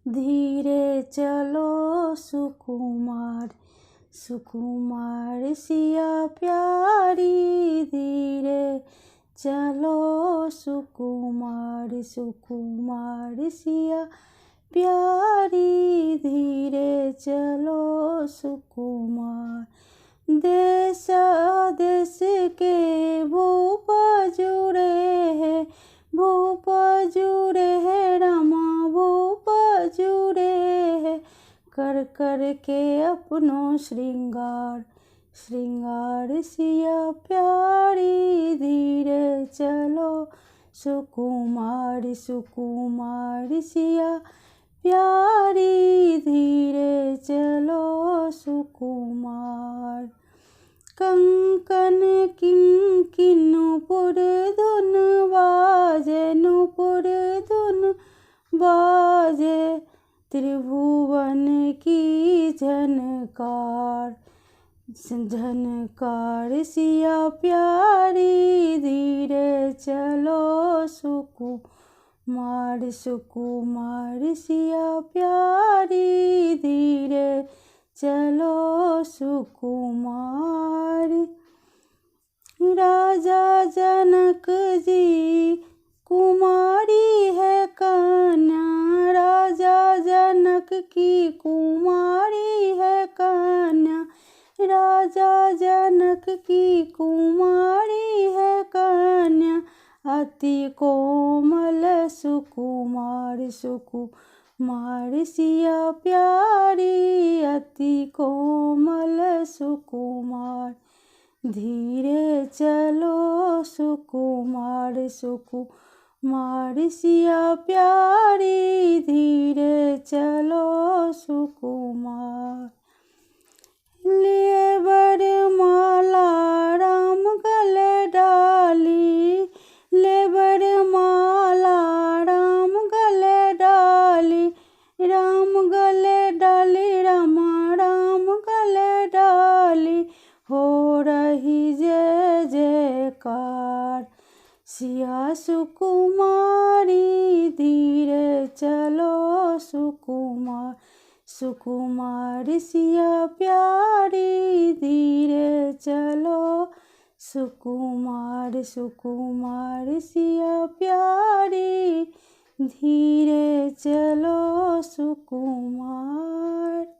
धीरे चलो सुकुमार, सुकुमार सिया प्यारी। धीरे चलो सुकुमार, सुकुमार सिया प्यारी। धीरे चलो सुकुमार। देश देश के भूप जुड़े हैं, भूप जुड़े हैं रमा, भूप जुड़े हैं। कर कर के अपनों श्रृंगार, श्रृंगार सिया प्यारी। धीरे चलो सुकुमार, सुकुमार सिया प्यारी। धीरे चलो सुकुमार। कंकन किंकिन नुपुर धुन बाजे, नुपुर धुन बाजे। त्रिभुवन की झनकार, झनकार सिया प्यारी। धीरे चलो सुकुमार, सुकुमार सिया प्यारी। धीरे चलो सुकुमार। राजा जनक जी कुमारी है कन्या, राजा जनक की कुमारी है कन्या। राजा जनक की कुमारी है कन्या। अति कोमल सुकुमार, सुकुमार सिया प्यारी। अति कोमल सुकुमार। धीरे चलो सुकुमार, सुकुमार सिया प्यारी। धीरे चलो सुकुमार। लिए वरमाला राम गले डाली, ले वरमाला राम गले डाली। राम गले डाली रमा, राम गले डाली। हो रही जय जयकार सिया सुकुमारी। धीरे चलो सुकुमार, सुकुमार सिया प्यारी। धीरे चलो सुकुमार, सुकुमार सिया प्यारी। धीरे चलो सुकुमार।